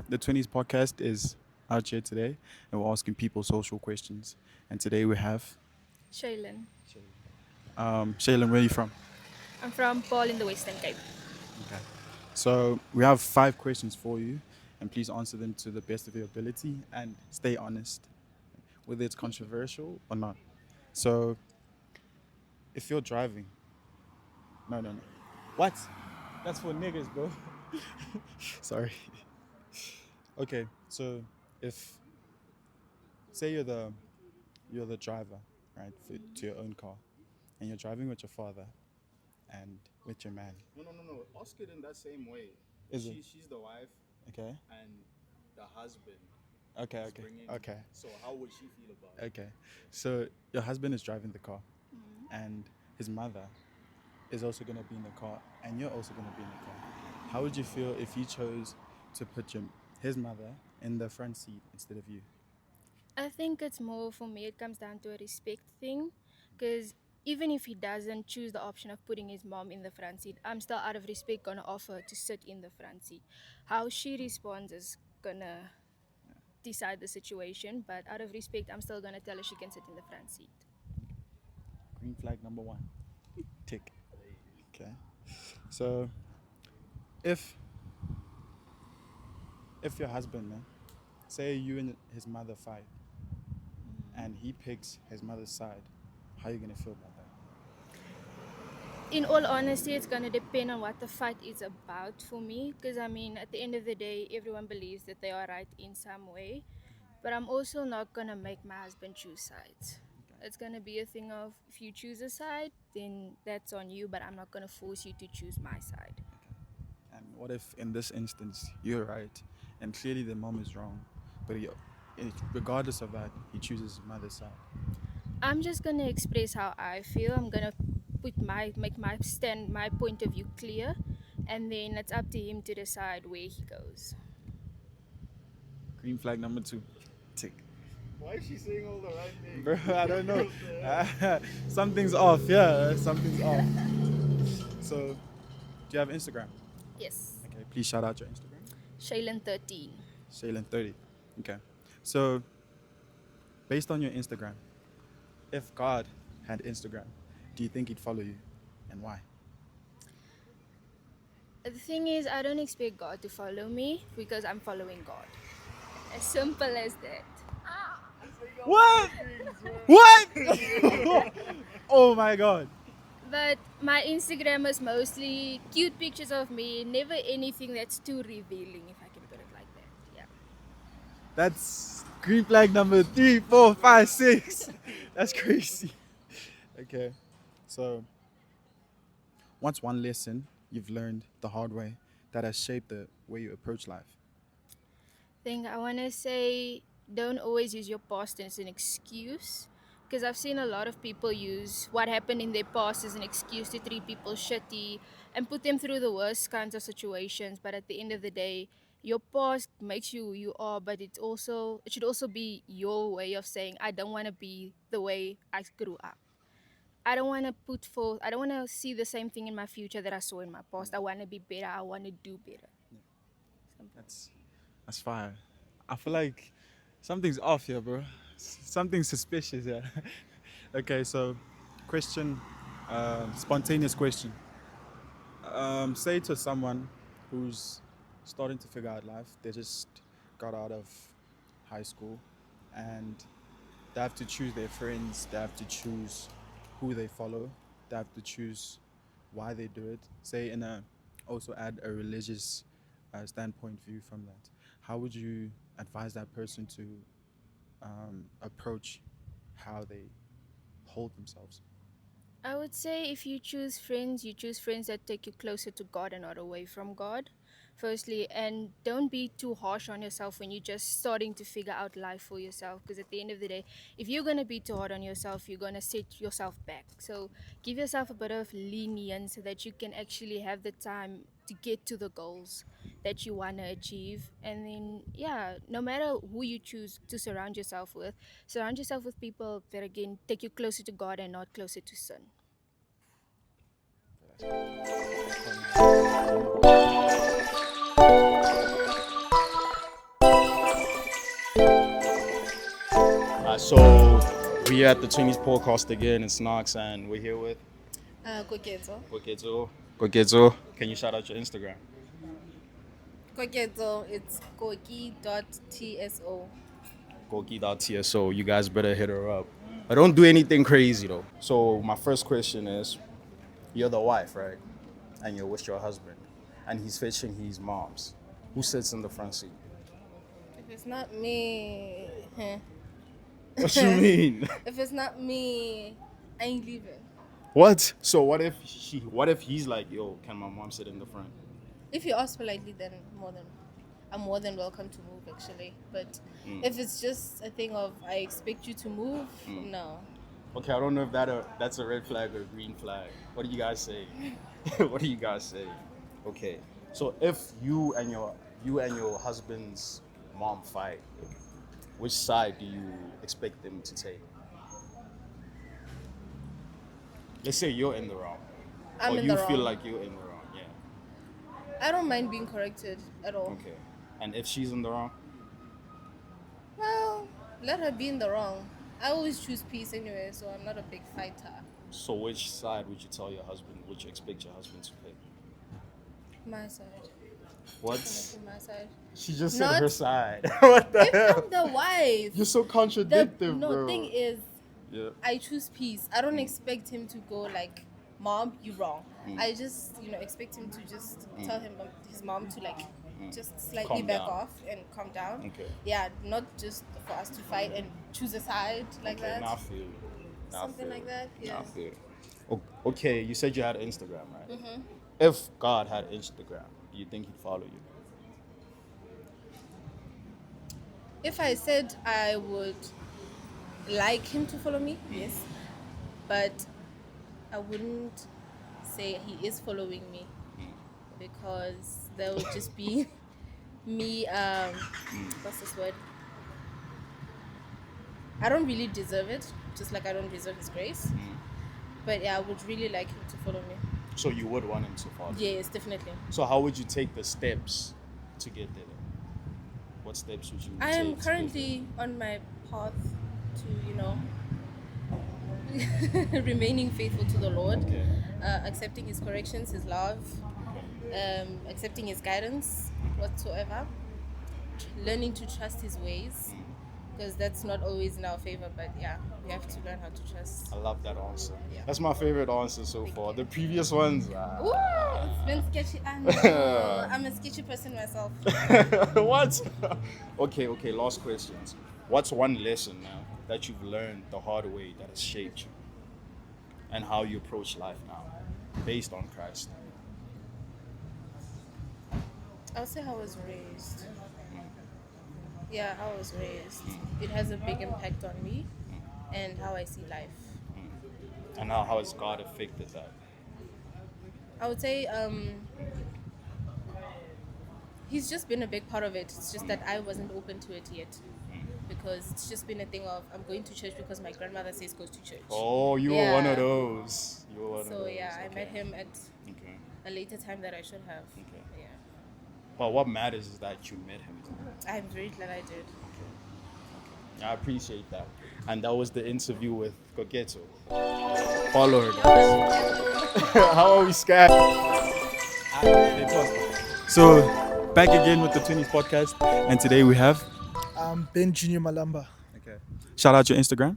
the 20's podcast is out here today, and we're asking people social questions. And today we have Shaylin. Shaylin. Where are you from? I'm from Paul in the Western Cape. Okay. So we have 5 questions for you, and please answer them to the best of your ability and stay honest, whether it's controversial or not. So if you're driving, no. What? That's for niggas, bro. Sorry. Okay, so if say you're the driver, right, to your own car, and you're driving with your father and with your man. No, no, no, no. Ask it in that same way. Is it She's the wife, okay? and the husband Okay, is okay, bringing. okay, So how would she feel about it? okay. So your husband is driving the car, and his mother is also gonna be in the car, and you're also gonna be in the car. How would you feel if you chose to put his mother in the front seat instead of you? I think it's more for me, it comes down to a respect thing. Because even if he doesn't choose the option of putting his mom in the front seat, I'm still out of respect gonna offer to sit in the front seat. How she responds is gonna decide the situation, but out of respect, I'm still gonna tell her she can sit in the front seat. Green flag number one. Tick. Okay. So if your husband, man, say you and his mother fight, and he picks his mother's side, how are you gonna feel about that? In all honesty, it's gonna depend on what the fight is about for me. Because I mean, at the end of the day, everyone believes that they are right in some way. But I'm also not gonna make my husband choose sides. It's gonna be a thing of if you choose a side, then that's on you. But I'm not gonna force you to choose my side. And what if, in this instance, you're right, and clearly the mom is wrong, but regardless of that, he chooses his mother's side. I'm just gonna express how I feel. I'm gonna make my point of view clear, and then it's up to him to decide where he goes. Green flag number two. Tick. Why is she saying all the right things? Bro, I don't know. Something's off. Yeah, something's off. So, do you have Instagram? Yes, Okay, please shout out your Instagram. Shaylin 13. Shaylin30. Okay. So, based on your Instagram, if God had Instagram, do you think he'd follow you, and why? The thing is, I don't expect God to follow me because I'm following God. As simple as that. What? What? Oh my God. But my Instagram is mostly cute pictures of me, never anything that's too revealing, if I can put it like that. Yeah. That's green flag number 3, 4, 5, 6. That's crazy. Okay. So, what's one lesson you've learned the hard way that has shaped the way you approach life? Thing I want to say, don't always use your past as an excuse. Because I've seen a lot of people use what happened in their past as an excuse to treat people shitty and put them through the worst kinds of situations. But at the end of the day, your past makes you who you are, but it should also be your way of saying I don't want to be the way I grew up. I don't want to put forth. I don't want to see the same thing in my future that I saw in my past. I want to be better. I want to do better. That's that's fire. I feel like something's off here, bro. Something's suspicious here. Okay, so question, spontaneous question. Say to someone who's starting to figure out life, they just got out of high school, and they have to choose their friends, they have to choose who they follow, they have to choose why they do it. Say in a also add a religious standpoint view from that. How would you advise that person to approach how they hold themselves? I would say if you choose friends that take you closer to God and not away from God, firstly. And don't be too harsh on yourself when you're just starting to figure out life for yourself. Because at the end of the day, if you're going to be too hard on yourself, you're going to set yourself back. So give yourself a bit of lenience so that you can actually have the time to get to the goals that you want to achieve. And then, yeah, no matter who you choose to surround yourself with people that, again, take you closer to God and not closer to sin. We're here at the 20's podcast again. It's Knox, and we're here with Kokezo. Kokezo. Can you shout out your Instagram? Kokezo, it's koki.tso. Koki.tso. You guys better hit her up. But don't do anything crazy though. So my first question is, you're the wife, right? And you're with your husband, and he's fetching his mom's. Who sits in the front seat? If it's not me, What you mean? if it's not me, I ain't leaving. What? So what if he's like, yo, can my mom sit in the front? If you ask politely, then I'm more than welcome to move actually. But if it's just a thing of I expect you to move, no. Okay, I don't know if that's a red flag or a green flag. What do you guys say? What do you guys say? Okay, so if you and your husband's mom fight, which side do you expect them to take? Let's say you're in the wrong, I'm or in you the feel wrong. like you're in the wrong. Yeah. I don't mind being corrected at all. Okay. And if she's in the wrong? Well, let her be in the wrong. I always choose peace anyway, so I'm not a big fighter. So which side would you tell your husband? Would you expect your husband to pick? My side. What? Definitely my side. She just Not- said her side. What the If hell? I'm the wife, You're so contradictory, bro. thing is, Yeah. I choose peace. I don't expect him to go like, Mom, you wrong. I just, expect him to just tell his mom to like, just slightly Calm back down. off and calm down. Okay. Yeah, not just for us to fight and choose a side like Okay, that. now I feel you. Now I Something feel like you. that. Now Yeah. I feel you. Okay, you said you had Instagram, right? Mm-hmm. If God had Instagram, do you think he'd follow you? If I said I would like him to follow me, yes, but I wouldn't say he is following me because that would just be me. What's this word? I don't really deserve it, just like I don't deserve his grace. But yeah, I would really like him to follow me. So you would want him to follow you? Yes, definitely. So how would you take the steps to get there? What steps would you I take am to get currently on my path to, remaining faithful to the Lord, Okay. accepting His corrections, His love, accepting His guidance whatsoever, learning to trust His ways, because that's not always in our favor, but yeah, we have to learn how to trust. I love that answer. Yeah. That's my favorite answer so far. The previous ones, Ooh, it's been sketchy. I know. I'm a sketchy person myself. what? Okay, last questions. What's one lesson now that you've learned the hard way that has shaped you? And how you approach life now, based on Christ? I would say how I was raised. Yeah, how I was raised. It has a big impact on me and how I see life. And how has God affected that? I would say He's just been a big part of it. It's just that I wasn't open to it yet. Because it's just been a thing of I'm going to church because my grandmother says go to church. Oh, you were one of those. You were one of So those. yeah, I Okay. met him at Okay. a later time that I should have. Okay. Yeah. But what matters is that you met him. I'm very glad I did. I appreciate that. And that was the interview with Koketo. Follow her, guys. How are we scared? So, back again with the 20's podcast. And today we have... Ben Junior Malamba. Okay. Shout out your Instagram.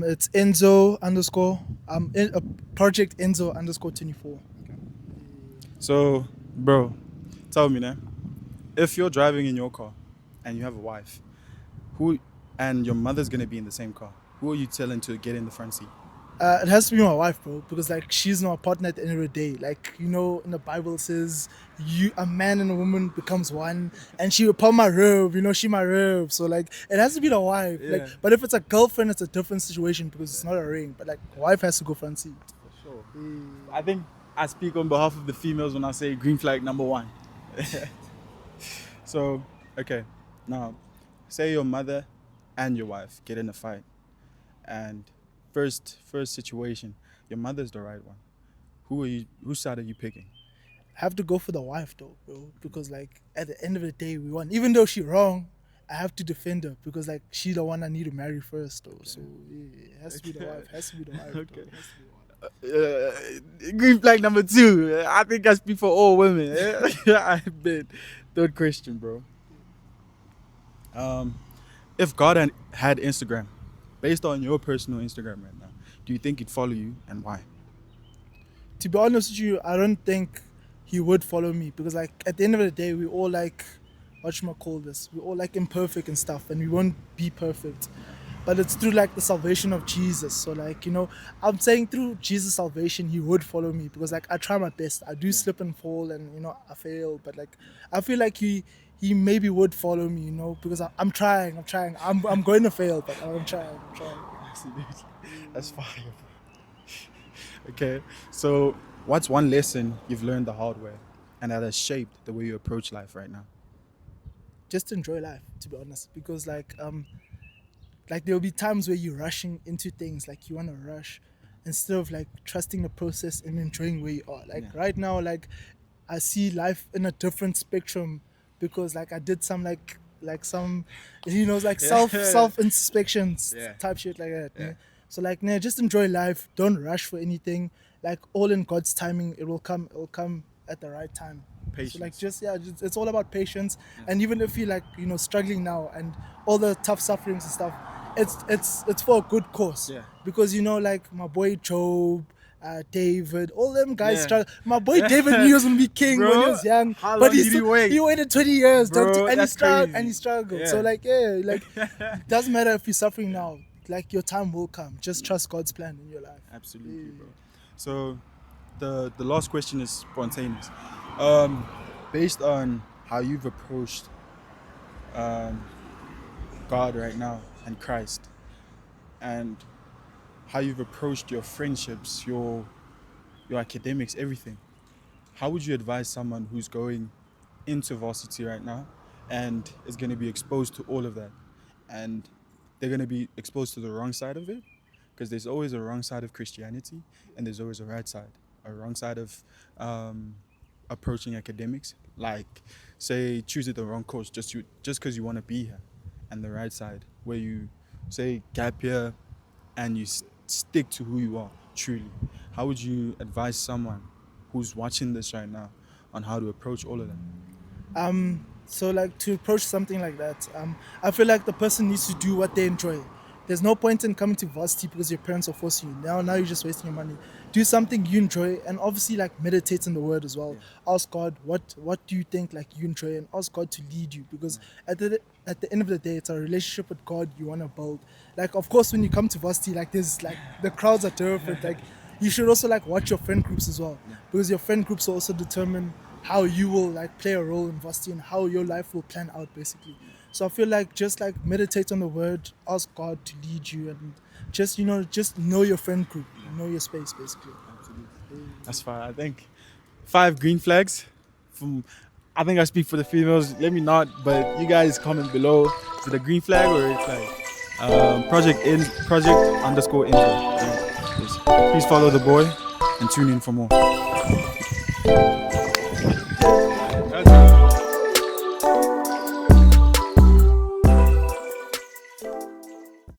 It's Enzo underscore. Project Enzo underscore 24. So, bro, tell me now. If you're driving in your car and you have a wife, and your mother's gonna be in the same car, who are you telling to get in the front seat? It has to be my wife, bro, because like she's my partner at the end of the day. Like, in the Bible it says a man and a woman becomes one, and she upon my rib, she my rib. So like it has to be the wife. Yeah. Like, but if it's a girlfriend, it's a different situation because it's not a ring. But like wife has to go front seat. For sure. I think I speak on behalf of the females when I say green flag number one. So, okay, now say your mother and your wife get in a fight, and first situation, your mother's the right one. Whose side are you picking? I have to go for the wife though, bro, because like at the end of the day we won. Even though she wrong, I have to defend her because like she's the one I need to marry first, though. So yeah, it has to be the wife. Has to be the wife. Okay. Though. It has to be the wife. Green flag number 2. I think I speak for all women. I bet. Third question, bro. If God had Instagram, based on your personal Instagram right now, do you think he'd follow you and why? To be honest with you, I don't think he would follow me because like at the end of the day, we all like call this? We all like imperfect and stuff, and we won't be perfect. But it's through like the salvation of Jesus. So like, you know, I'm saying through Jesus' salvation, he would follow me because like I try my best. I do slip and fall and, you know, I fail. But like, I feel like he maybe would follow me, you know, because I'm trying. I'm going to fail, but I'm trying. Absolutely. That's fire, bro. Okay. So what's one lesson you've learned the hard way and that has shaped the way you approach life right now? Just enjoy life, to be honest, because like there'll be times where you're rushing into things, like you want to rush instead of like trusting the process and enjoying where you are. Like right now, like I see life in a different spectrum because like I did some like some, you know, like self inspections type shit like that. Yeah. So like just enjoy life. Don't rush for anything. Like all in God's timing, it will come at the right time. Patience. So like it's all about patience. And even if you're like, you know, struggling now and all the tough sufferings and stuff, it's for a good cause. Yeah. Because, you know, like my boy Job, David, all them guys struggle. My boy David knew he was gonna be king when he was young, how but long did he wait? He waited 20 years, Bro, and that's he struggled. So like it doesn't matter if you're suffering now. Like your time will come. Just trust God's plan in your life. Absolutely, bro. So the last question is spontaneous. Based on how you've approached God right now and Christ, and how you've approached your friendships, your academics, everything, how would you advise someone who's going into varsity right now and is going to be exposed to all of that, and they're going to be exposed to the wrong side of it? Because there's always a wrong side of Christianity and there's always a right side, a wrong side of approaching academics, like say choosing the wrong course just because you want to be here, and the right side where you say gap year and you stick to who you are truly. How would you advise someone who's watching this right now on how to approach all of that? So like to approach something like that, I feel like the person needs to do what they enjoy. There's no point in coming to varsity because your parents are forcing you. Now you're just wasting your money. Do something you enjoy, and obviously like meditate in the word as well. Ask God what do you think like you enjoy, and ask God to lead you, because at the end of the day, it's a relationship with God you want to build. Like of course when you come to varsity, like there's like the crowds are different. Like you should also like watch your friend groups as well, because your friend groups will also determine how you will like play a role in varsity and how your life will plan out basically. So I feel like just like meditate on the word, ask God to lead you, and just, you know, just know your friend group, know your space basically. That's fine. I think 5 green flags from, I think I speak for the females, let me not, but you guys comment below. Is it a green flag or it's like project _info? Yeah, please follow the boy and tune in for more.